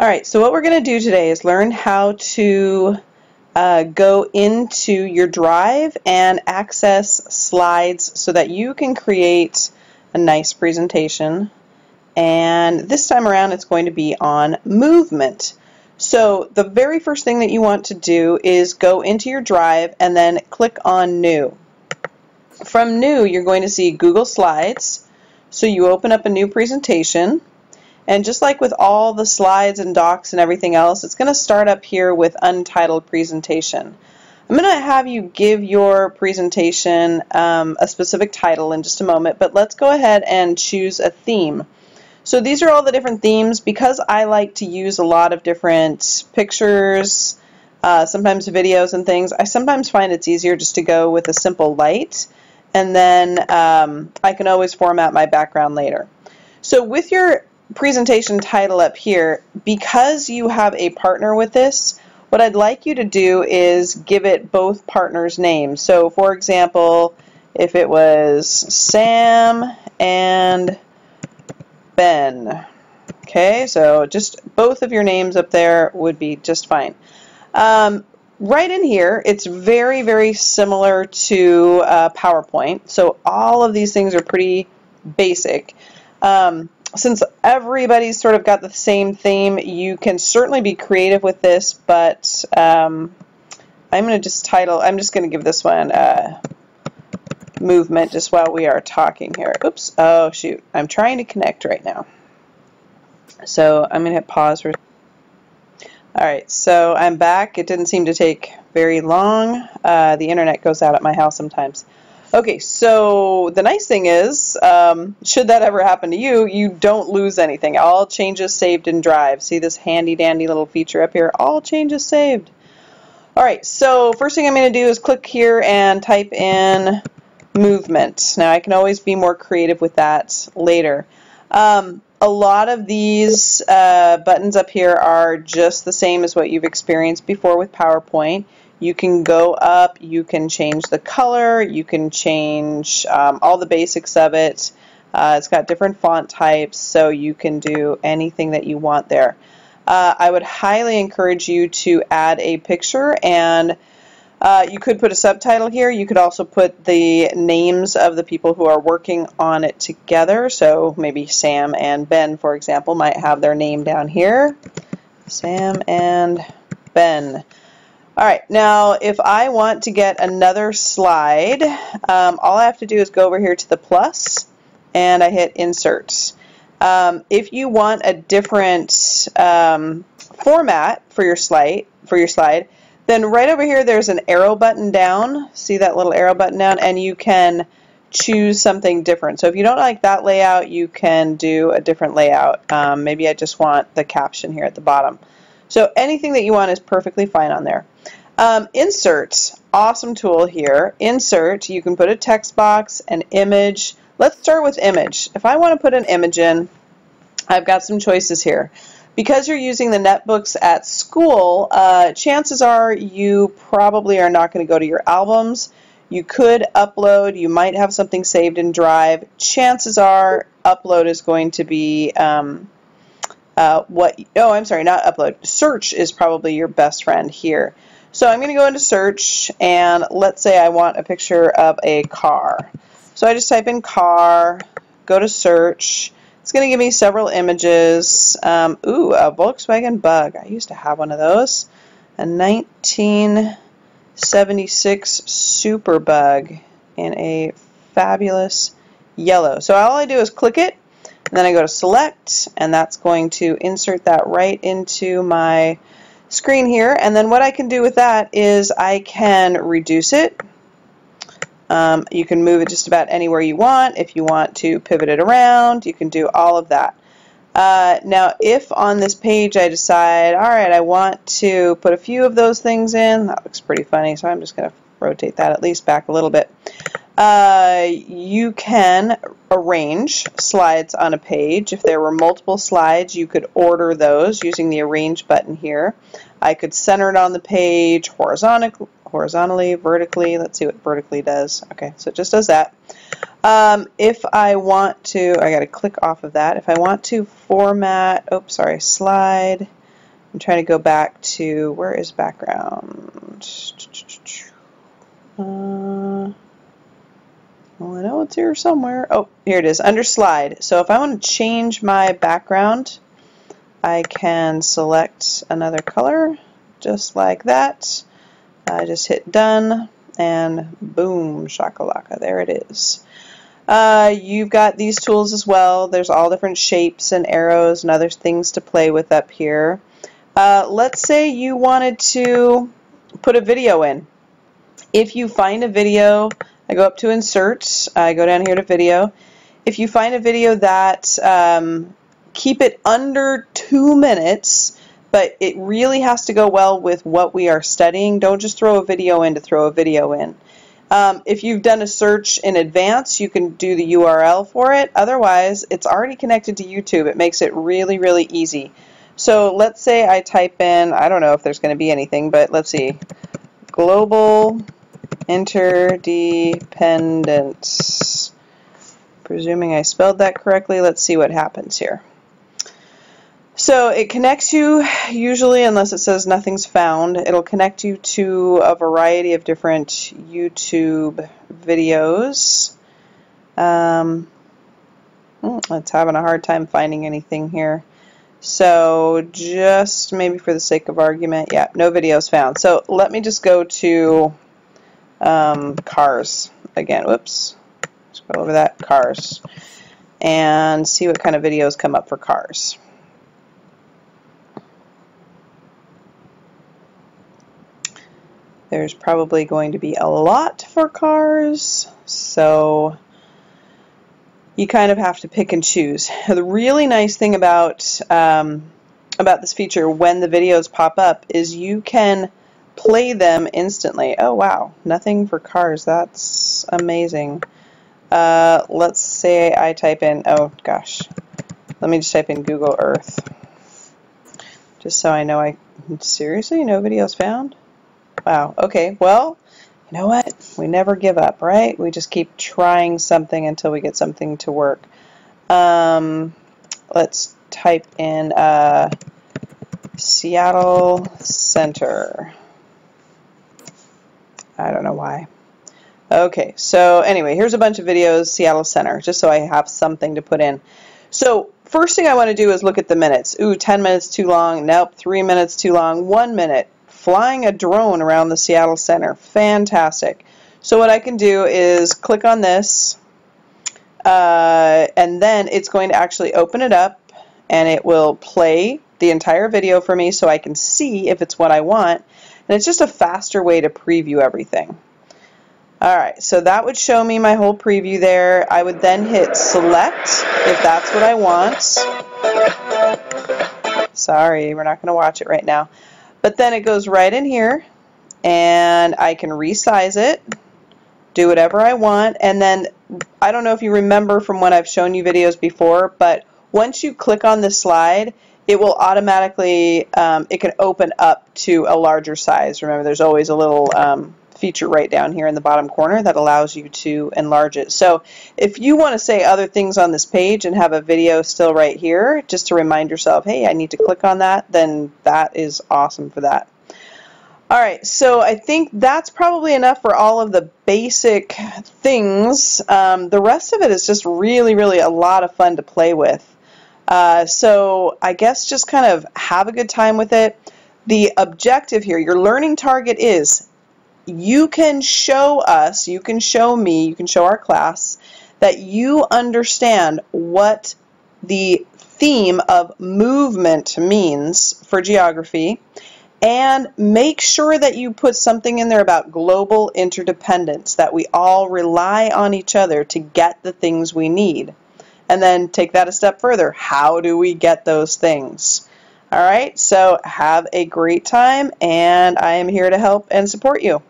Alright, so what we're going to do today is learn how to go into your drive and access slides so that you can create a nice presentation. And this time around it's going to be on movement. So the very first thing that you want to do is go into your drive and then click on New. From New, you're going to see Google Slides. So you open up a new presentation. And just like with all the slides and docs and everything else, it's going to start up here with Untitled Presentation. I'm going to have you give your presentation a specific title in just a moment, but let's go ahead and choose a theme. So these are all the different themes. Because I like to use a lot of different pictures, sometimes videos and things, I sometimes find it's easier just to go with a simple light, and then I can always format my background later. So with your presentation title up here, because you have a partner with this, what I'd like you to do is give it both partners' names. So for example, if it was Sam and Ben, okay, so just both of your names up there would be just fine. Right in here, it's very, very similar to PowerPoint, so all of these things are pretty basic. Since everybody's sort of got the same theme, you can certainly be creative with this, but I'm just going to give this one movement just while we are talking here. Oops, oh shoot, I'm trying to connect right now. So I'm going to hit pause for. Alright, so I'm back. It didn't seem to take very long. The internet goes out at my house sometimes. Okay, so the nice thing is, should that ever happen to you, you don't lose anything. All changes saved in Drive. See this handy dandy little feature up here? All changes saved. Alright, so first thing I'm going to do is click here and type in movement. Now I can always be more creative with that later. A lot of these buttons up here are just the same as what you've experienced before with PowerPoint. You can go up, you can change the color, you can change all the basics of it. It's got different font types, so you can do anything that you want there. I would highly encourage you to add a picture, and you could put a subtitle here. You could also put the names of the people who are working on it together. So maybe Sam and Ben, for example, might have their name down here. Sam and Ben. Alright, now if I want to get another slide, all I have to do is go over here to the plus and I hit insert. If you want a different format for your slide, then right over here there's an arrow button down. See that little arrow button down? And you can choose something different. So if you don't like that layout, you can do a different layout. Maybe I just want the caption here at the bottom. So anything that you want is perfectly fine on there. Insert, awesome tool here. Insert, you can put a text box, an image. Let's start with image. If I want to put an image in, I've got some choices here. Because you're using the netbooks at school, chances are you probably are not going to go to your albums. You could upload, you might have something saved in Drive. Chances are upload is going to be search is probably your best friend here. So I'm going to go into search, and let's say I want a picture of a car. So I just type in car, go to search. It's going to give me several images. Ooh, a Volkswagen Bug. I used to have one of those. A 1976 Super Bug in a fabulous yellow. So all I do is click it, and then I go to select, and that's going to insert that right into my screen here. And then what I can do with that is I can reduce it. You can move it just about anywhere you want. If you want to pivot it around, you can do all of that. Now if on this page I decide, alright, I want to put a few of those things in, that looks pretty funny, so I'm just going to rotate that at least back a little bit. You can arrange slides on a page. If there were multiple slides, you could order those using the arrange button here. I could center it on the page horizontally, vertically. Let's see what vertically does. Okay, so it just does that. If I want to, I got to click off of that. If I want to format, slide, I'm trying to go back to, where is background? Well, I know it's here somewhere. Oh, here it is, under slide. So if I want to change my background, I can select another color, just like that. I just hit done, and boom, shakalaka, there it is. You've got these tools as well. There's all different shapes and arrows and other things to play with up here. Let's say you wanted to put a video in. If you find a video, I go up to insert, I go down here to video. If you find a video that, keep it under 2 minutes, but it really has to go well with what we are studying. Don't just throw a video in to throw a video in. If you've done a search in advance, you can do the URL for it. Otherwise, it's already connected to YouTube. It makes it really, really easy. So let's say I type in, I don't know if there's going to be anything, but let's see, global interdependence. Presuming I spelled that correctly, let's see what happens here. So it connects you, usually, unless it says nothing's found, it'll connect you to a variety of different YouTube videos. It's having a hard time finding anything here. So just maybe for the sake of argument, yeah, no videos found. So let me just go to cars again. Whoops. Let's go over that, cars, and see what kind of videos come up for cars. There's probably going to be a lot for cars, so you kind of have to pick and choose. The really nice thing about this feature when the videos pop up is you can play them instantly. Oh wow, nothing for cars. That's amazing. Let's say I type in, oh gosh, let me just type in Google Earth. Just so I know seriously, no videos found? Wow, okay, well, you know what? We never give up, right? We just keep trying something until we get something to work. Let's type in Seattle Center. I don't know why. Okay, so anyway, here's a bunch of videos, Seattle Center, just so I have something to put in. So first thing I want to do is look at the minutes. Ooh, 10 minutes too long. Nope, 3 minutes too long. 1 minute. Flying a drone around the Seattle Center. Fantastic. So what I can do is click on this, and then it's going to actually open it up, and it will play the entire video for me so I can see if it's what I want. And it's just a faster way to preview everything. Alright, so that would show me my whole preview there. I would then hit select if that's what I want. Sorry, we're not going to watch it right now. But then it goes right in here, and I can resize it, do whatever I want, and then I don't know if you remember from when I've shown you videos before, but once you click on the slide, it will automatically, it can open up to a larger size. Remember, there's always a little feature right down here in the bottom corner that allows you to enlarge it. So if you want to say other things on this page and have a video still right here, just to remind yourself, hey, I need to click on that, then that is awesome for that. Alright, so I think that's probably enough for all of the basic things. The rest of it is just really, really a lot of fun to play with. So I guess just kind of have a good time with it. The objective here, your learning target is you can show us, you can show me, you can show our class that you understand what the theme of movement means for geography, and make sure that you put something in there about global interdependence, that we all rely on each other to get the things we need. And then take that a step further. How do we get those things? All right, so have a great time, and I am here to help and support you.